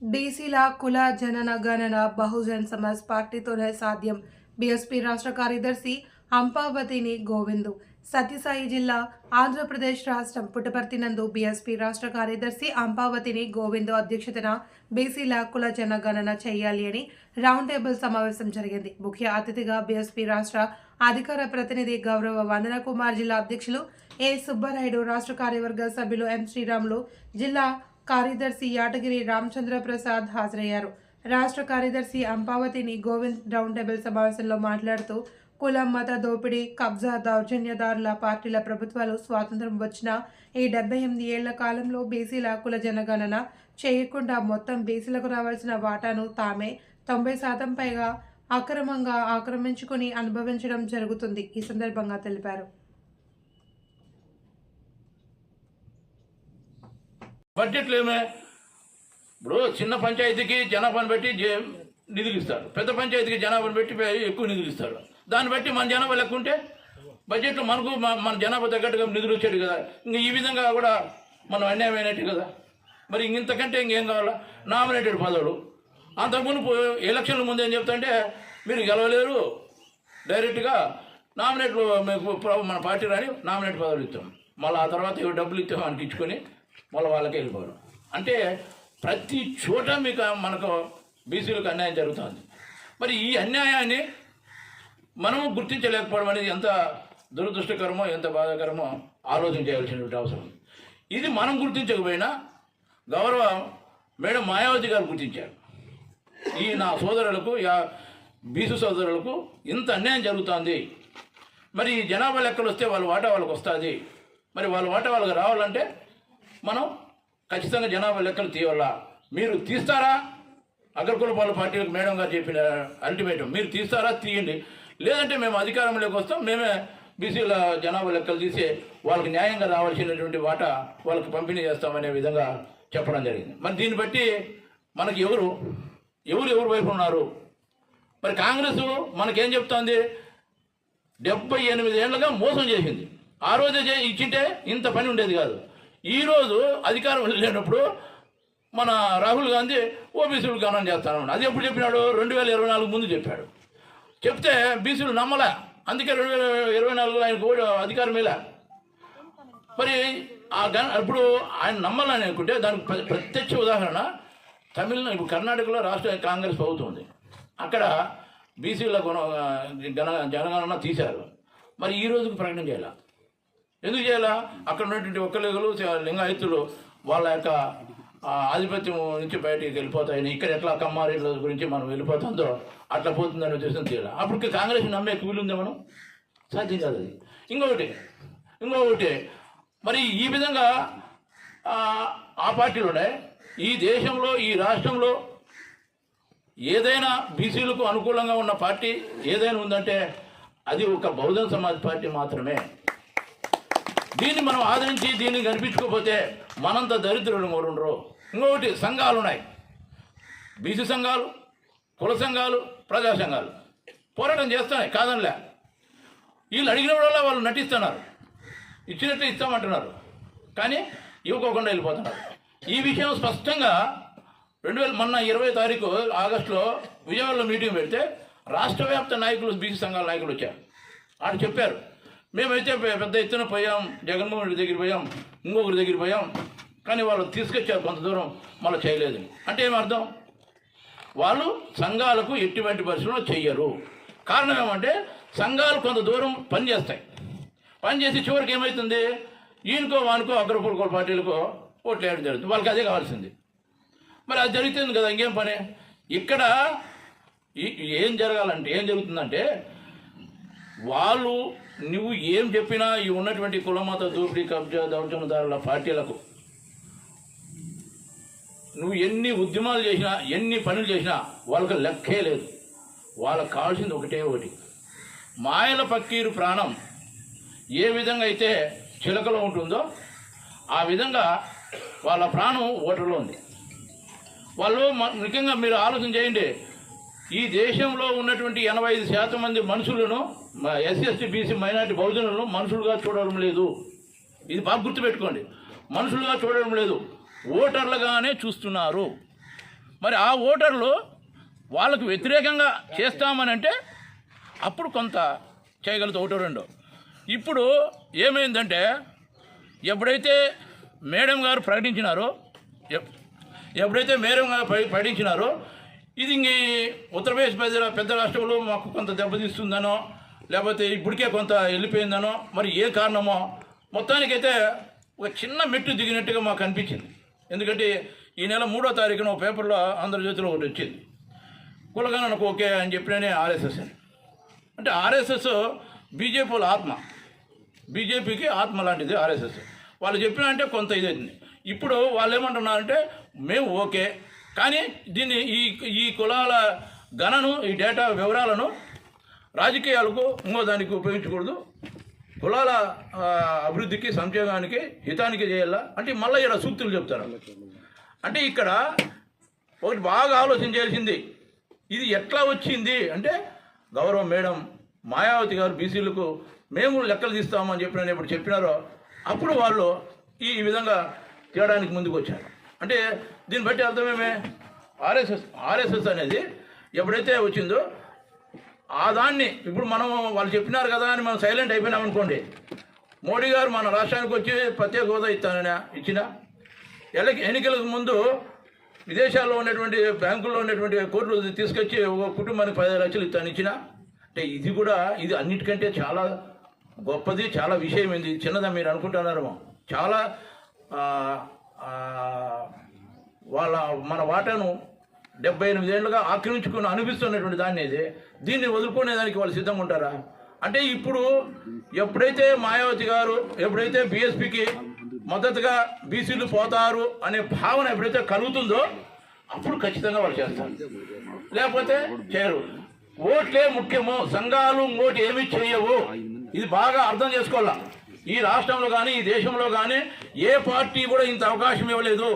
బీసీల కుల జనగణన బహుజన్ సమాజ్ పార్టీతోనే సాధ్యం. బీఎస్పీ రాష్ట్ర కార్యదర్శి అంపావతిని గోవిందు. సత్యసాయి జిల్లా, ఆంధ్రప్రదేశ్ రాష్ట్రం పుట్టపర్తి నందు బీఎస్పీ రాష్ట్ర కార్యదర్శి అంపావతిని గోవిందు అధ్యక్షతన బీసీల కుల జనగణన చేయాలి అని రౌండ్ టేబుల్ సమావేశం జరిగింది. ముఖ్య అతిథిగా బీఎస్పీ రాష్ట్ర అధికార ప్రతినిధి గౌరవ వందన కుమార్, జిల్లా అధ్యక్షులు ఏ సుబ్బారాయుడు, రాష్ట్ర కార్యవర్గ సభ్యులు ఎం శ్రీరాములు, జిల్లా కార్యదర్శి యాటగిరి రామచంద్ర ప్రసాద్ హాజరయ్యారు. రాష్ట్ర కార్యదర్శి అంపావతిని గోవింద్ రౌండ్ టేబుల్ సమావేశంలో మాట్లాడుతూ కులం, మత దోపిడీ, కబ్జా, దౌర్జన్యదారుల పార్టీల ప్రభుత్వాలు స్వాతంత్రం వచ్చిన ఈ 78 ఏళ్ల కాలంలో బీసీల కుల జనగణన చేయకుండా మొత్తం బీసీలకు రావాల్సిన వాటాను తామే 90% పైగా అక్రమంగా ఆక్రమించుకుని అనుభవించడం జరుగుతుంది ఈ సందర్భంగా తెలిపారు. బడ్జెట్లు ఏమే ఇప్పుడు చిన్న పంచాయతీకి జనాభాను బట్టి నిధులు ఇస్తారు, పెద్ద పంచాయతీకి జనాభాను బట్టి ఎక్కువ నిధులు ఇస్తారు. దాన్ని బట్టి మన జనాభా లెక్క ఉంటే బడ్జెట్లో మనకు మన జనాభా తగ్గట్టుగా నిధులు వచ్చాడు కదా. ఇంకా ఈ విధంగా కూడా మనం అన్యాయమైనట్టు కదా. మరి ఇంతకంటే ఇంకేం కావాలా? నామినేటెడ్ పదవులు అంతకుముందు ఎలక్షన్ల ముందు ఏం చెప్తాంటే మీరు గెలవలేరు, డైరెక్ట్గా నామినేట్లు మన పార్టీ రాని నామినేట్ పదవులు ఇస్తాం, మళ్ళీ ఆ తర్వాత డబ్బులు ఇస్తాం మనకి ఇచ్చుకొని మళ్ళీ వాళ్ళకి వెళ్ళిపోవడం. అంటే ప్రతి చోట మనకు బీసీలకు అన్యాయం జరుగుతుంది. మరి ఈ అన్యాయాన్ని మనము గుర్తించలేకపోవడం అనేది ఎంత దురదృష్టకరమో, ఎంత బాధాకరమో ఆలోచన చేయాల్సినటువంటి అవసరం. ఇది మనం గుర్తించకపోయినా గౌరవ మేడం మాయావతి గారు గుర్తించారు. ఈ నా సోదరులకు, బీసీ సోదరులకు ఇంత అన్యాయం జరుగుతుంది, మరి ఈ జనాభా లెక్కలు వస్తే వాళ్ళ వాటా వాళ్ళకి వస్తుంది, మరి వాళ్ళ వాటా వాళ్ళకి రావాలంటే మనం ఖచ్చితంగా జనాభా లెక్కలు తీయాలా. మీరు తీస్తారా? అగ్రకులపాల పార్టీలకు మేడం గారు చెప్పిన అల్టిమేటం, మీరు తీస్తారా? తీయండి, లేదంటే మేము అధికారంలోకి వస్తాం, మేమే బీసీల జనాభా లెక్కలు తీసి వాళ్ళకి న్యాయంగా రావాల్సినటువంటి వాటా వాళ్ళకి పంపిణీ చేస్తామనే విధంగా చెప్పడం జరిగింది. మరి దీన్ని బట్టి మనకి ఎవరు వైపు ఉన్నారు? మరి కాంగ్రెస్ మనకేం చెప్తోంది? 78 ఏళ్ళుగా మోసం చేసింది. ఆ రోజే ఇచ్చింటే ఇంత పని ఉండేది కాదు. ఈరోజు అధికారం లేనప్పుడు మన రాహుల్ గాంధీ ఓబీసీలు గణన చేస్తానన్నాడు. అది ఎప్పుడు చెప్పినాడు? 2024 ముందు చెప్పాడు. చెప్తే బీసీలు నమ్మలే, అందుకే 2024లో ఆయనకు అధికారం ఇలా. మరి ఇప్పుడు ఆయన నమ్మాలని అనుకుంటే దానికి ప్రత్యక్ష ఉదాహరణ తమిళనాడు, ఇప్పుడు కర్ణాటకలో రాష్ట్ర కాంగ్రెస్ ప్రభుత్వం ఉంది. అక్కడ బీసీల జనగణన తీశారు. మరి ఈ రోజుకు ప్రకటన చేయాల. ఎందుకు చేయాలా? అక్కడ ఉన్నటువంటి ఒక్కలిగలు, లింగాయతులు వాళ్ళ యొక్క ఆధిపత్యం నుంచి బయటికి వెళ్ళిపోతాయని, ఇక్కడ ఎట్లా కమ్మారీల గురించి మనం వెళ్ళిపోతుందో అట్లా పోతుందని ఉద్దేశం చేయాలి. అప్పటికి కాంగ్రెస్ నమ్మే వీలుందే? మనం సాధ్యం కాదు అది. ఇంకొకటి మరి ఈ విధంగా ఆ పార్టీలోనే ఈ దేశంలో, ఈ రాష్ట్రంలో ఏదైనా బీసీలకు అనుకూలంగా ఉన్న పార్టీ ఏదైనా ఉందంటే అది ఒక బహుజన్ సమాజ్ పార్టీ మాత్రమే. దీన్ని మనం ఆదరించి దీన్ని కనిపించుకోకపోతే మనంత దరిద్రులు ఉండరు. ఇంకొకటి సంఘాలు ఉన్నాయి, బీసీ సంఘాలు, కుల సంఘాలు, ప్రజా సంఘాలు పోరాటం చేస్తున్నాయి, కాదనిలే. వీళ్ళు అడిగినప్పుడల్లా వాళ్ళు నటిస్తున్నారు, ఇచ్చినట్టు ఇస్తామంటున్నారు, కానీ ఇవ్వకోకుండా వెళ్ళిపోతున్నారు. ఈ విషయం స్పష్టంగా మొన్న 20 తారీఖు ఆగస్టులో విజయవాడలో మీటింగ్ పెడితే రాష్ట్ర వ్యాప్త నాయకులు, బీసీ సంఘాల నాయకులు వచ్చారు. వాళ్ళు చెప్పారు, మేమైతే పెద్ద ఎత్తున పోయాం, జగన్మోహన్ రెడ్డి దగ్గర పోయాం, ఇంకొకరి దగ్గర పోయాం, కానీ వాళ్ళు తీసుకొచ్చారు కొంత దూరం, మళ్ళీ చేయలేదు. అంటే ఏమర్థం? వాళ్ళు సంఘాలకు ఎటువంటి పరిస్థితుల్లో చెయ్యరు. కారణం ఏమంటే సంఘాలు కొంత దూరం పనిచేస్తాయి, పనిచేసి చివరికి ఏమవుతుంది? ఈయనకో వానుకో అగ్రకుల పార్టీలకో ఓట్లు వేయడం జరుగుతుంది. వాళ్ళకి అదే కావాల్సింది. మరి అది జరుగుతుంది కదా, ఇంకేం పని? ఇక్కడ ఏం జరగాలంటే ఏం జరుగుతుందంటే వాళ్ళు నువ్వు ఏం చెప్పినా ఈ ఉన్నటువంటి కులమత దోపిడీ, కబ్జా, దౌర్జన్యదారుల పార్టీలకు నువ్వు ఎన్ని ఉద్యమాలు చేసినా, ఎన్ని పనులు చేసినా వాళ్ళకి లెక్కే లేదు. వాళ్ళకి కావాల్సింది ఒకటి, మాయల పక్కీరు ప్రాణం ఏ విధంగా అయితే చిలకలో ఉంటుందో ఆ విధంగా వాళ్ళ ప్రాణం ఓటర్లో ఉంది. వాళ్ళు ముఖ్యంగా మీరు ఆలోచన చేయండి, ఈ దేశంలో ఉన్నటువంటి 85% మంది మనుషులను, ఎస్సీ ఎస్టీ బీసీ మైనార్టీ బహుజనులను మనుషులుగా చూడడం లేదు. ఇది బాగా గుర్తుపెట్టుకోండి, మనుషులుగా చూడడం లేదు, ఓటర్లుగానే చూస్తున్నారు. మరి ఆ ఓటర్లు వాళ్ళకు వ్యతిరేకంగా చేస్తామని అంటే అప్పుడు కొంత చేయగలుగుతా ఒకటో రెండో. ఇప్పుడు ఏమైందంటే ఎప్పుడైతే మేడం గారు ప్రకటించినారో ఇది ఇంక ఉత్తరప్రదేశ్ పెద్ద రాష్ట్రంలో మాకు కొంత దెబ్బతీస్తుందనో లేకపోతే ఇప్పటికే కొంత వెళ్ళిపోయిందనో మరి ఏ కారణమో మొత్తానికైతే ఒక చిన్న మెట్టు దిగినట్టుగా మాకు అనిపించింది. ఎందుకంటే ఈ నెల 3వ తారీఖున ఒక పేపర్లో ఆంధ్రజ్యోతిలో ఒకటి వచ్చింది, కులగణనకు ఓకే అని చెప్పిననే ఆర్ఎస్ఎస్ అని. అంటే ఆర్ఎస్ఎస్ బీజేపీ వాళ్ళ ఆత్మ, బీజేపీకి ఆత్మ లాంటిది ఆర్ఎస్ఎస్. వాళ్ళు చెప్పిన అంటే కొంత ఇదైంది. ఇప్పుడు వాళ్ళు ఏమంటున్నారంటే మేము ఓకే, కానీ దీన్ని ఈ కులాల గణను ఈ డేటా వివరాలను రాజకీయాలకు ఇంకో దానికి ఉపయోగించకూడదు, కులాల అభివృద్ధికి సంక్షేమానికి హితానికి చేయాలా అంటే మళ్ళీ ఇక్కడ సూక్తులు చెప్తారు. అంటే ఇక్కడ ఒకటి బాగా ఆలోచించాల్సింది, ఇది ఎట్లా వచ్చింది అంటే గౌరవ మేడం మాయావతి గారు బీసీలకు మేము లెక్కలు తీస్తామని ఎప్పుడు చెప్పినారో అప్పుడు వాళ్ళు ఈ విధంగా చేయడానికి ముందుకు వచ్చారు. అంటే దీన్ని బట్టి అర్థమేమే, ఆర్ఎస్ఎస్ అనేది ఎప్పుడైతే వచ్చిందో ఆ దాన్ని ఇప్పుడు మనం వాళ్ళు చెప్పినారు కదా అని మనం సైలెంట్ అయిపోయినాం అనుకోండి, మోడీ గారు మన రాష్ట్రానికి వచ్చి ప్రత్యేక హోదా ఇచ్చిన ఎన్నికలకు ముందు విదేశాల్లో ఉన్నటువంటి బ్యాంకుల్లో ఉన్నటువంటి కోట్లు తీసుకొచ్చి ఒక కుటుంబానికి 10 లక్షలు ఇచ్చిన అంటే ఇది అన్నిటికంటే చాలా గొప్పది, చాలా విషయం ఏంది, చిన్నదా మీరు అనుకుంటున్నారేమో. చాలా మన వాటాను 78 ఏళ్ళుగా ఆక్రమించుకుని అనిపిస్తున్నటువంటి దాన్ని దీన్ని వదులుకునేదానికి వాళ్ళు సిద్ధంగా ఉంటారా? అంటే ఇప్పుడు ఎప్పుడైతే మాయావతి గారు ఎప్పుడైతే బీఎస్పీకి మద్దతుగా బీసీలు పోతారు అనే భావన ఎప్పుడైతే కలుగుతుందో అప్పుడు ఖచ్చితంగా వాళ్ళు చేస్తారు, లేకపోతే చేయరు. ఓట్లే ముఖ్యము, సంఘాలు ఇంకోటి ఏమీ చేయవు. ఇది బాగా అర్థం చేసుకోవాలా. ఈ రాష్ట్రంలో కానీ ఈ దేశంలో కానీ ఏ పార్టీ కూడా ఇంత అవకాశం ఇవ్వలేదు.